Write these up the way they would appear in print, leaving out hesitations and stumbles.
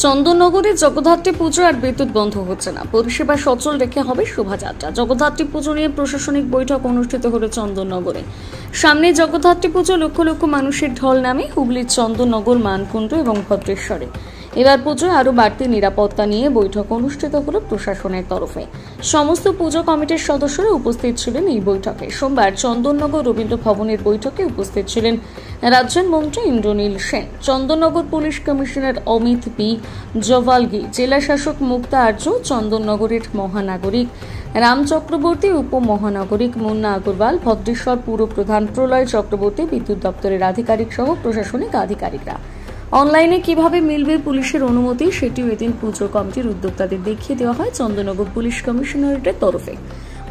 চন্দননগরে জগদ্ধাত্রী পুজো আর বিদ্যুৎ বন্ধ হচ্ছে না। পরিষেবা সচল রেখে হবে শোভাযাত্রা। জগদ্ধাত্রী পুজো নিয়ে প্রশাসনিক বৈঠক অনুষ্ঠিত হলো চন্দননগরে। সামনে জগদ্ধাত্রী পুজো, লক্ষ লক্ষ মানুষের ঢল নামে হুগলির চন্দননগর, মানকুণ্ড এবং ভদ্রেশ্বরে। এবার পুজোয় আরও বাড়তি নিরাপত্তা নিয়ে বৈঠক অনুষ্ঠিত হলো প্রশাসনের তরফে। সমস্ত পুজো কমিটির সদস্যরা উপস্থিত ছিলেন এই বৈঠকে। সোমবার চন্দননগর রবীন্দ্র ভবনের বৈঠকে উপস্থিত ছিলেন রাজ্যের মন্ত্রী ইন্দ্রনীল সেন, চন্দননগর পুলিশ কমিশনার অমিত বি জভালগি, জেলা শাসক মুক্তা আর্য, চন্দননগরের মহানাগরিক রাম চক্রবর্তী, উপমহানাগরিক মুন্না আগরওয়াল, ভদ্রেশ্বর পুর প্রধান প্রলয় চক্রবর্তী, বিদ্যুৎ দপ্তরের আধিকারিক সহ প্রশাসনিক আধিকারিকরা। অনলাইনে কিভাবে মিলবে পুলিশের অনুমতি, সেটিও এদিন পুজো কমিটির উদ্যোক্তাদের দেখিয়ে দেওয়া হয় চন্দননগর পুলিশ কমিশনারেটের তরফে।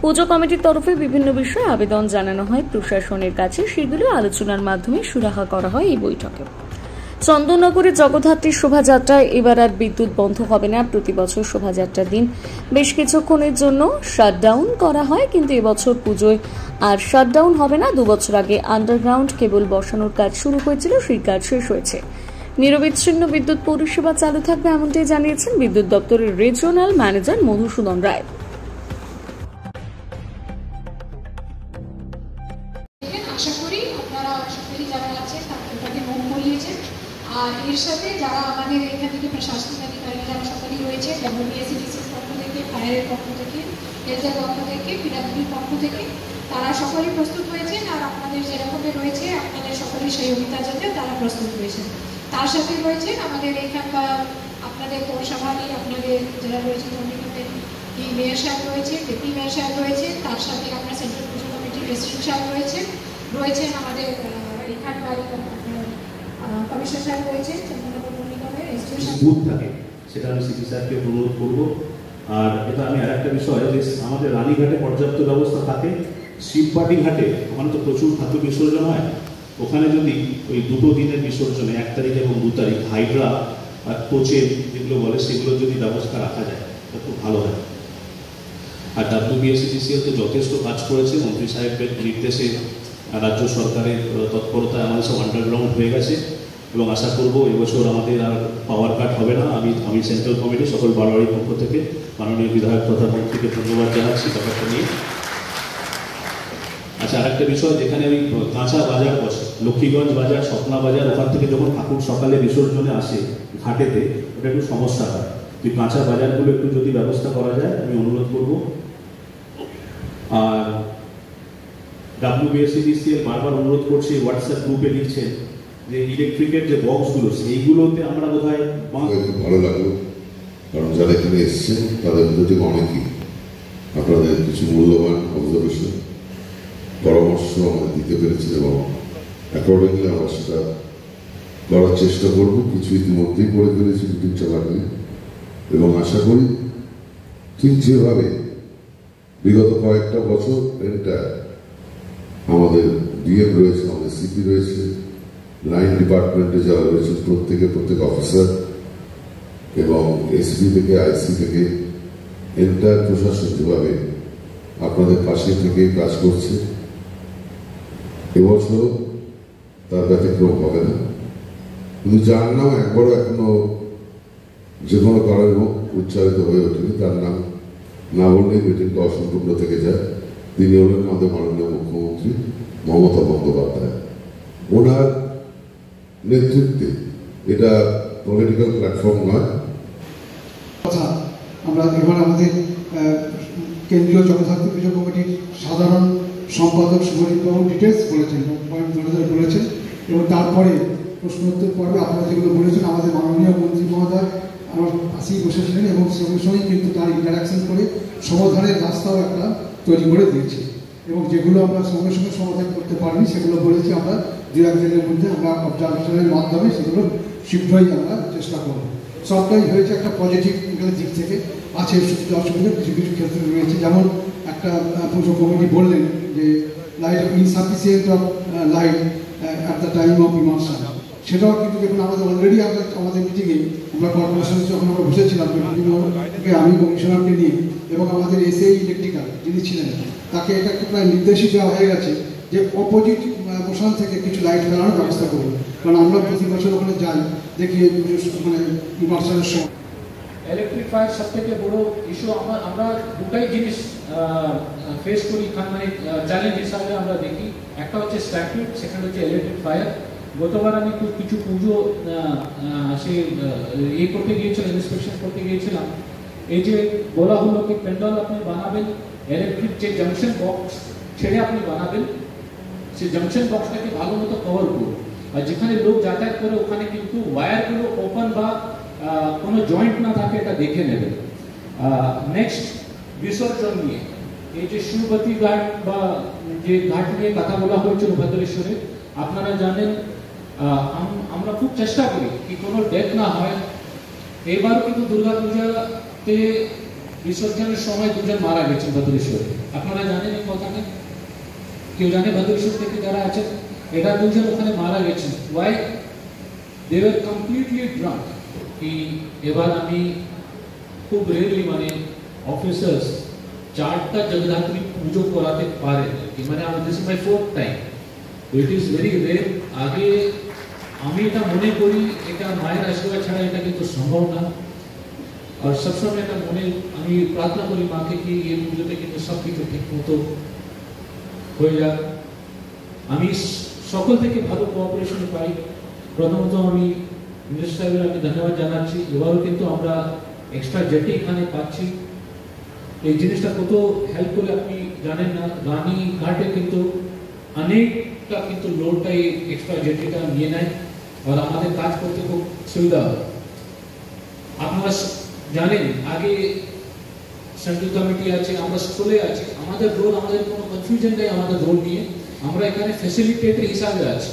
পুজো কমিটির তরফে বিভিন্ন বিষয়ে আবেদন জানানো হয় প্রশাসনের কাছে, সেগুলো আলোচনার মাধ্যমে সুরাহা করা হয় এই বৈঠকে। চন্দননগরে জগদ্ধাত্রীর শোভাযাত্রায় এবার আর বিদ্যুৎ বন্ধ হবে না। প্রতি বছর শোভাযাত্রার দিন বেশ কিছুক্ষণের জন্য শাটডাউন করা হয়, কিন্তু এবছর পুজোয় আর শাটডাউন হবে না। 2 বছর আগে আন্ডারগ্রাউন্ড কেবল বসানোর কাজ শুরু হয়েছিল, সেই কাজ শেষ হয়েছে। নিরবিচ্ছিন্ন বিদ্যুৎ পরিষেবা চালু থাকবে, এমনটাই জানিয়েছেন বিদ্যুৎ দপ্তরের রিজিওনাল ম্যানেজার মধুসূদন রায়। আশা করি আপনারা সকলেই যারা আছেন তাকে নোট করিয়েছেন। আর এর সাথে যারা আমাদের এখান থেকে প্রশাসনিক আধিকারিক যারা সকলেই রয়েছে, ডব্লিউবিএসিডিসির পক্ষ থেকে, ফায়ারের পক্ষ থেকে, হেলথের পক্ষ থেকে, পিডব্লিউডির পক্ষ থেকে, তারা সকলেই প্রস্তুত হয়েছেন। আর আপনাদের যেরকমই রয়েছে আপনাদের সকলেই সেই অভিজ্ঞতাতে তারা প্রস্তুত হয়েছেন। তার সাথে রয়েছেন আমাদের এখানকার আপনাদের পৌরসভারই আপনাদের যারা রয়েছে এই মেয়র সাহেব রয়েছে, ডেপুটি মেয়র সাহেব রয়েছে, তার সাথে আপনার সেন্ট্রাল পুজো কমিটির প্রেসিডেন্ট সাহেব রয়েছেন আমাদের এখানকার কমিশনার সাহেব রয়েছেন, চন্দননগর নিগমের এসডিও সাহেব থাকে, সেটা আমি সিপি সাহেবকে অনুরোধ করবো। আর এটা আমি আরেকটা বিষয়, যে আমাদের রানীঘাটে পর্যাপ্ত ব্যবস্থা থাকে, শিববাটি ঘাটে আমার তো প্রচুর ঠাকুর বিসর্জন হয়, ওখানে যদি ওই 2 দিনের বিসর্জনে 1 তারিখ এবং 2 তারিখ হাইড্রা আর কোচের যেগুলো বলে সেগুলো যদি ব্যবস্থা রাখা যায় তা খুব ভালো হয়। আর ডব্লিউবিএসিডিসিএল তো যথেষ্ট কাজ করেছে, মন্ত্রী সাহেবের নির্দেশে রাজ্য সরকারের তৎপরতায় আমাদের সব আন্ডারগ্রাউন্ড হয়ে গেছে এবং আশা করব এবছর আমাদের আর পাওয়ার কাট হবে না। আমি সেন্ট্রাল কমিটি সকল বারোয়ারির পক্ষ থেকে মাননীয় বিধায়ক তথা মন্ত্রীকে ধন্যবাদ জানাচ্ছি ব্যাপারটা নিয়ে। আচ্ছা, আরেকটা বিষয়, যেখানে ওই কাঁচা বাজার বসে, লক্ষ্মীগঞ্জ বাজার, স্বপ্না বাজার, ওখান থেকে যখন ঠাকুর সকালে বিসর্জনে আসে ঘাটেতে, ওটা একটু সমস্যা হয়। তুই কাঁচা বাজারগুলো একটু যদি ব্যবস্থা করা যায় আমি অনুরোধ করব। আর ডব্লিউবিএসিডিসিএল বারবার অনুরোধ করছি, হোয়াটসঅ্যাপ গ্রুপে লিখছেন যে ইলেকট্রিকের যে বক্সগুলো সেইগুলোতে আমরা বোধহয় ভালো লাগলো, কারণ যারা এখানে এসছেন তাদের মধ্যে অনেকেই আপনাদের কিছু মূল্যবান অবজারভেশন পরামর্শ আমাদের দিতে পেরেছেন এবং অ্যাকর্ডিংলি আমরা সেটা করার চেষ্টা করব। কিছু ইতিমধ্যেই করে ফেলেছি ইউটিউব চ্যানেলে এবং আশা করি ঠিক যেভাবে বিগত কয়েকটা বছর এটা আমাদের ডিএম রয়েছে, আমাদের সিপি রয়েছে, লাইন ডিপার্টমেন্টে যারা রয়েছে প্রত্যেক অফিসার এবং এসপি থেকে আইসি থেকে এন্টায়ার প্রশাসন যেভাবে আপনাদের পাশে থেকে কাজ করছে, এবছর তার ব্যতিক্রম হবে না। কিন্তু যার নাম একবারও এখনো যে কোনো কারণে উচ্চারিত হয়ে ওঠেনি, তার নাম না বললেই মিটিংটা অসম্পূর্ণ থেকে যায়। তিনি হলেন আমাদের মাননীয় মুখ্যমন্ত্রী মমতা বন্দ্যোপাধ্যায়। ওনার নেতৃত্বে এটা পলিটিক্যাল প্ল্যাটফর্ম নয়। কথা আমরা এবার আমাদের কেন্দ্রীয় জগদ্ধাত্রী পুজো কমিটির সাধারণ সম্পাদক শুভজিৎবাবু ডিটেলস বলেছেন, পয়েন্ট ধরে ধরে বলেছেন এবং তারপরে প্রশ্নোত্তর পর্বে আপনারা যেগুলো বলেছেন আমাদের মাননীয় মন্ত্রী মহোদয় আমার পাশেই বসেছিলেন এবং সঙ্গে সঙ্গেই কিন্তু তার ইন্টারাকশন করে সমাধানের রাস্তাও একটা তৈরি করে দিয়েছে এবং যেগুলো আমরা সঙ্গে সঙ্গে সমাধান করতে পারিনি সেগুলো বলেছি আমরা 2-1 দিনের মধ্যে আমরা অবজারভেশনের মাধ্যমে সেগুলো শীঘ্রই আমরা চেষ্টা করব। সবটাই হয়েছে একটা পজিটিভ দিক থেকে, আছে সুবিধা অসুবিধা কিছু কিছু ক্ষেত্রে রয়েছে, যেমন একটা পুজো কমিটি বললেন যে light insufficient of light at the time of immersion, সেটাও কিন্তু দেখুন আমাদের অলরেডি আমাদের মিটিংয়ে আমরা কর্পোরেশনে যখন আমরা বসেছিলাম আমি কমিশনারকে নিয়ে এবং আমাদের এসএই ইলেকট্রিক্যাল যিনি ছিলেন তাকে এটা একটা প্রায় নির্দেশই দেওয়া হয়ে গেছে যে অপোজিট মোশন থেকে কিছু লাইট জ্বালানোর ব্যবস্থা করবো, কারণ আমরা প্রতি বছর ওখানে যাই, দেখি মানে মার্শালের সময়। ইলেকট্রিক ফায়ার সব থেকে বড় ইস্যু আমরা দুটাই জিনিস ফেস করি, মানে চ্যালেঞ্জ হিসাবে আমরা দেখি। একটা হচ্ছে স্ট্যাম্পিড, সেকেন্ড হচ্ছে ইলেকট্রিক ফায়ার। গতবার আমি কিছু পুজো সে করতে গিয়েছিলাম, ইন্সপেকশন করতে গিয়েছিলাম। এই যে বলা হলো কি প্যান্ডেল আপনি বানাবেন, ইলেকট্রিক যে জাংশন বক্স ছেড়ে আপনি বানাবেন, সেই জাংশন বক্সটাকে ভালো মতো কভার করুন। আর যেখানে লোক যাতায়াত করে ওখানে কিন্তু ওয়্যারগুলো ওপেন বা কোনো জয়েন্ট না থাকে এটা দেখে নেবেন। নেক্সট বিসর্জন নিয়ে এই যে শিবতী ঘাট বা যে ঘাট নিয়ে কথা বলা হয়েছিল ভদ্রেশ্বরে, আপনারা জানেন আমরা খুব চেষ্টা করি কি কোনো ডেথ না হয়। এবার কিন্তু দুর্গা পূজাতে বিসর্জনের সময় দুজন মারা গেছেন ভদ্রেশ্বরে, আপনারা জানেন এই কথাটা? কেউ জানে ভদ্রেশ্বর থেকে যারা আছেন? এটা দুজন ওখানে মারা গেছেন। Why? They were completely drunk. কি এবার আমি খুব রেয়ারলি মানে অফিসার্স 4টা জগদ্ধাত্রী পুজো করাতে পারে, মানে this is my 4th time, it is very rare. আগে আমি এটা মনে করি এটা মায়ের আশীর্বাদ ছাড়া এটা কিন্তু সম্ভব না। আর সবসময় এটা মনে আমি প্রার্থনা করি মাকে কি এই পুজোতে কিন্তু সব কিছু ঠিক মতো হয়ে যাক। আমি সকল থেকে ভালো কোঅপারেশন পাই। প্রথমত আমি মিনিস্টার সাহেবের আমি ধন্যবাদ জানাচ্ছি। এবারও কিন্তু আমরা এক্সট্রা জেটি এখানে পাচ্ছি। এই জিনিসটা কত হেল্প করে আপনি জানেন না, রানী ঘাটে কিন্তু অনেকটা কিন্তু লোডটা এই এক্সট্রা জেটিটা নিয়ে নেয় আর আমাদের কাজ করতে খুব সুবিধা হয়। আপনারা জানেন আগে সেন্ট্রাল কমিটি আছে, আমরা স্কুলে আছি, আমাদের রোল, আমাদের কোনো কনফিউশন নেই আমাদের রোল নিয়ে। আমরা এখানে ফ্যাসিলিটেটর হিসাবে আছি,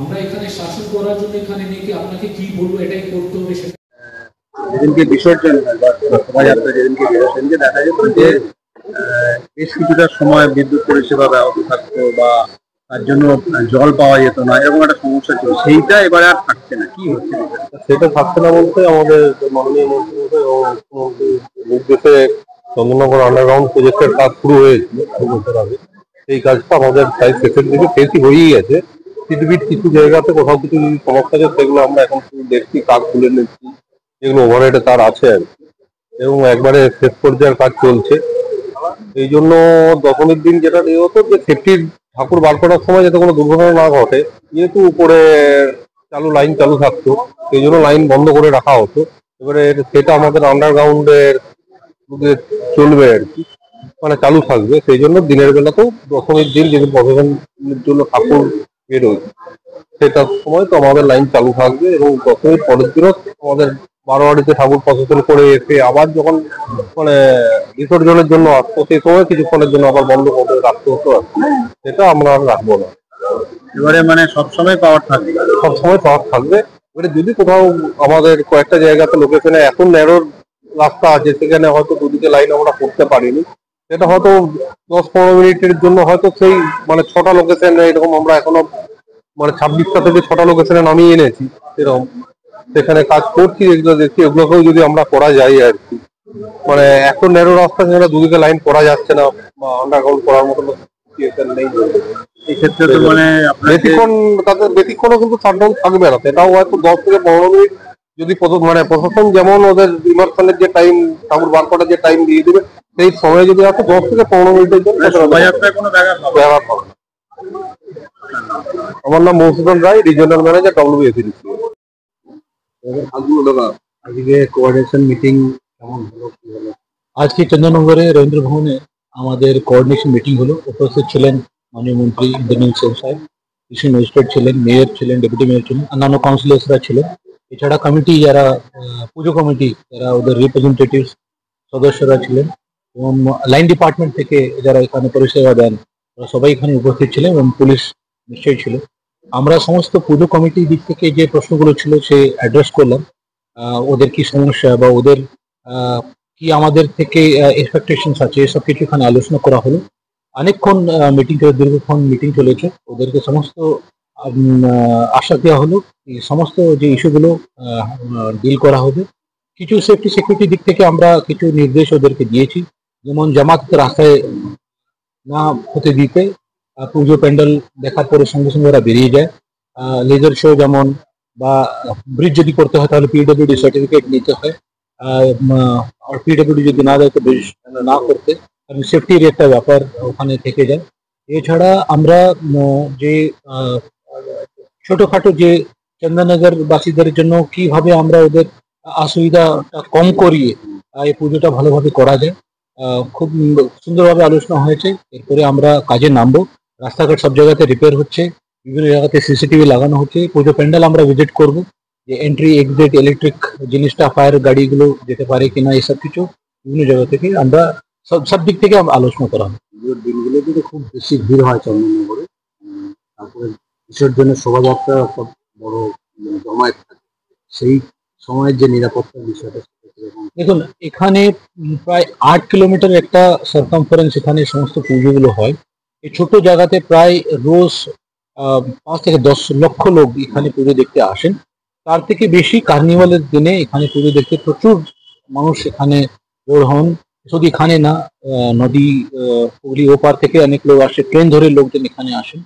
আমরা এখানে শাসন করার জন্য এখানে নেই কি আপনাকে কি বলবো এটাই করতে হবে সেটা। যেদিনকে বিসর্জন হয় বা শোভাযাত্রা যেদিনকে বেরোয় সেদিনকে দেখা যেত যে বেশ কিছুটা সময় বিদ্যুৎ পরিষেবা ব্যাহত থাকতো বা তার জন্য জল পাওয়া যেত না, এরকম একটা সমস্যা ছিল। সেইটা এবারে আর থাকছে না, কি হচ্ছে? সেটা থাকছে না বলতে আমাদের মাননীয় মন্ত্রী এবং মুখ্যমন্ত্রী নির্দেশে চন্দননগর আন্ডারগ্রাউন্ড প্রজেক্টের কাজ শুরু হয়েছিল 2 বছর আগে। সেই কাজটা আমাদের প্রায় শেষের দিকে শেষই হয়েই গেছে। পৃথিবীর কিছু জায়গাতে কোথাও কিছু যদি সমস্যা আছে সেগুলো আমরা এখন শুধু দেখছি, কাজ তুলে নিচ্ছি, যেগুলো ওভারহেডে তার আছে আর কি, এবং একবারে শেষ পর্যায়ের কাজ চলছে। এই জন্য দশমীর দিন যেটা নিয়ে হতো যে সেফটির ঠাকুর বার করার সময় যাতে কোনো দুর্ঘটনা না ঘটে, যেহেতু উপরে লাইন চালু থাকতো সেই জন্য লাইন বন্ধ করে রাখা হতো। এবারে সেটা আমাদের আন্ডারগ্রাউন্ডের চলবে আর কি, মানে চালু থাকবে। সেই জন্য দিনের বেলাতেও দশমীর দিন যেদিন প্রশাসনের জন্য ঠাকুর বেরোয় সেটার সময় তো আমাদের লাইন চালু থাকবে, এবং দশমীর পরের দিনও আমাদের বারোয়ারিতে ঠাকুর প্রশাসন করে এসে আবার যখন মানে বিসর্জনের জন্য আসতো সেই সময় কিছুক্ষণের জন্য আবার বন্ধ করে রাখতে হতো আর কি। সেটা আমরা আর রাখবো না। এবারে মানে সবসময় পাওয়ার থাকবে, সবসময় পাওয়ার থাকবে। এবারে যদি কোথাও আমাদের কয়েকটা জায়গাতে লোকেশনে এখন ন্যারোর রাস্তা আছে, সেখানে হয়তো দুদিকে লাইন আমরা করতে পারিনি, সেটা হয়তো 10-15 মিনিটের জন্য হয়তো সেই মানে 6টা লোকেশন এরকম আমরা এখনো মানে 26টা থেকে 6টা লোকেশনে নামিয়ে এনেছি, এরকম সেখানে কাজ করছি। এগুলো দেখছি, এগুলোকেও যদি আমরা করা যায় আর কি, মানে এত ন্যারো রাস্তা যেখানে দুদিকে লাইন করা যাচ্ছে না বা আন্ডারগ্রাউন্ড করার মতো সিচুয়েশন নেই। এই ক্ষেত্রে তো মানে বেশিক্ষণ তাদের বেশিক্ষণও কিন্তু শাটডাউন থাকবে না, সেটাও হয়তো 10 থেকে 15 মিনিট যদি মানে প্রশাসন যেমন ওদের ইমার্শনের যে টাইম ঠাকুর বার করার যে টাইম দিয়ে দেবে সেই সময় যদি হয়তো 10 থেকে 15 মিনিটের জন্য শোভাযাত্রায় কোনো ব্যাঘাত হবে না। আমার নাম মৌসুফন রায়, রিজিওনাল ম্যানেজার WBSCDC। আজকে কোঅর্ডিনেশন মিটিং কেমন হলো? আজকে চন্দননগরে রবীন্দ্র ভবনে আমাদের কোঅর্ডিনেশন মিটিং হলো। উপস্থিত ছিলেন মাননীয় মন্ত্রী ইন্দ্রনীল সেন সাহেব, ডিস্ট্রিক্ট ম্যাজিস্ট্রেট ছিলেন, মেয়র ছিলেন, ডেপুটি মেয়র ছিলেন, অন্যান্য কাউন্সিলর্সরা ছিলেন। এছাড়া কমিটি যারা পুজো কমিটি যারা ওদের রিপ্রেজেন্টেটিভ সদস্যরা ছিলেন, এবং লাইন ডিপার্টমেন্ট থেকে যারা এখানে পরিষেবা দেন ওরা সবাই এখানে উপস্থিত ছিলেন, এবং পুলিশ নিশ্চয়ই ছিল। আমরা সমস্ত পুজো কমিটির দিক থেকে যে প্রশ্নগুলো ছিল সে অ্যাড্রেস করলাম। ওদের কি সমস্যা বা ওদের কি আমাদের থেকে এক্সপেকটেশনস আছে এসব কিছু এখানে আলোচনা করা হলো। অনেকক্ষণ মিটিং করে দীর্ঘক্ষণ মিটিং চলেছে। ওদেরকে সমস্ত আশা দেওয়া হলো সমস্ত যে ইস্যুগুলো ডিল করা হবে। কিছু সেফটি সিকিউরিটি দিক থেকে আমরা কিছু নির্দেশ ওদেরকে দিয়েছি, যেমন জামাত রাস্তায় না হতে দিতে, পুজো প্যান্ডেল দেখার পরে সঙ্গে সঙ্গে ওরা বেরিয়ে যায়। লেজার শো যেমন বা ব্রিজ যদি করতে হয় তাহলে পিডব্লিউডি সার্টিফিকেট নিতে হয়, আর পিডব্লিউডি যদি না দেয় তো ব্রিজ না করতে, কারণ সেফটির একটা ব্যাপার ওখানে থেকে যায়। এছাড়া আমরা যে ছোটখাটো যে চন্দননগর বাসীদের জন্য কিভাবে আমরা ওদের অসুবিধাটা কম করিয়ে এই পুজোটা ভালোভাবে করা যায়, খুব সুন্দরভাবে আলোচনা হয়েছে। এরপরে আমরা কাজে নামবো। রাস্তাঘাট সব জায়গাতে রিপেয়ার হচ্ছে, বিভিন্ন জায়গাতে সিসিটিভি লাগানো হচ্ছে। পুজো প্যান্ডেল আমরা ভিজিট করব, যে এন্ট্রি এক্সিট ইলেকট্রিক জিনিসটা ফায়ার গাড়িগুলো যেতে পারে কিনা, এসব কিছু বিভিন্ন জায়গা থেকে আমরা সব দিক থেকে আলোচনা করা হবে। পুজোর দিনগুলোতে তো খুব বেশি ভিড় হয় চন্দননগরে, তারপরে বিসর্জনের শোভাযাত্রা একটা বড় জমায়েত থাকে, সেই সময়ের যে নিরাপত্তার বিষয়টা দেখুন, এখানে প্রায় 8 কিলোমিটার একটা সার্কামফারেন্স এখানে সমস্ত পুজোগুলো হয়। এই ছোট জায়গাতে প্রায় রোজ 5 থেকে 10 লক্ষ লোক এখানে পুজো দেখতে আসেন। তার থেকে বেশি কার্নিভালের দিনে এখানে পুজো দেখতে প্রচুর মানুষ এখানে জড়ো হন। শুধু এখানে না, নদী হুগলি ওপার থেকে অনেক লোক আসে, ট্রেন ধরে লোকজন এখানে আসেন।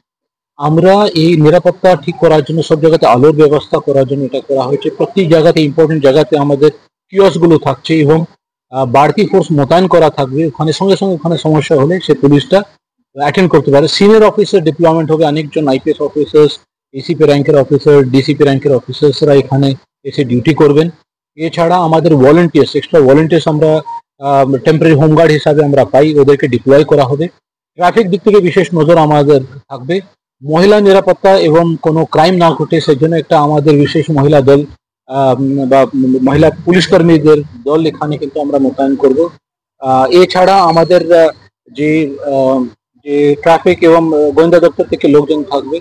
আমরা এই নিরাপত্তা ঠিক করার জন্য সব জায়গাতে আলোর ব্যবস্থা করার জন্য এটা করা হয়েছে। প্রত্যেক জায়গাতে ইম্পর্টেন্ট জায়গাতে আমাদের কিয়সগুলো থাকছে এবং বাড়তি ফোর্স মোতায়েন করা থাকবে। ওখানে সঙ্গে সঙ্গে ওখানে সমস্যা হলে সে পুলিশটা অ্যাটেন্ড করতে পারে। সিনিয়র অফিসার ডিপ্লয়মেন্ট হবে, অনেকজন আইপিএস অফিসার্স, এসিপি র্যাঙ্কের অফিসার, ডিসিপি র্যাঙ্কের অফিসার্সরা এখানে এসে ডিউটি করবেন। এছাড়া আমাদের ভলেন্টিয়ার্স, এক্সট্রা ভলেন্টিয়ার্স আমরা টেম্পোরারি হোমগার্ড হিসাবে আমরা পাই, ওদেরকে ডিপ্লয় করা হবে। ট্রাফিক দিক থেকে বিশেষ নজর আমাদের থাকবে। মহিলা নিরাপত্তা এবং কোনো ক্রাইম না ঘটে সেজন্য একটা আমাদের বিশেষ মহিলা দল বা মহিলা পুলিশ কর্মীদের দল এখানে কিন্তু আমরা মোতায়েন করব। এছাড়া আমাদের যে ট্রাফিক এবং গোয়েন্দা দপ্তর থেকে লোকজন থাকবে,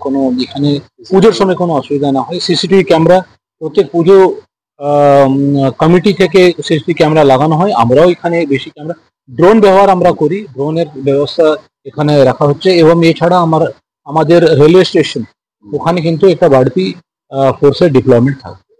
কোনো এখানে পুজোর সময় কোনো অসুবিধা না হয়। সিসিটিভি ক্যামেরা প্রত্যেক পুজো কমিটি থেকে সিসিটিভি ক্যামেরা লাগানো হয়। আমরাও এখানে বেশি ক্যামেরা, ড্রোন ব্যবহার আমরা করি, ড্রোনের ব্যবস্থা এখানে রাখা হচ্ছে। এবং এছাড়া আমাদের রেলওয়ে স্টেশন ওখানে কিন্তু একটা বাড়তি ফোর্সের ডিপ্লয়মেন্ট থাকবে।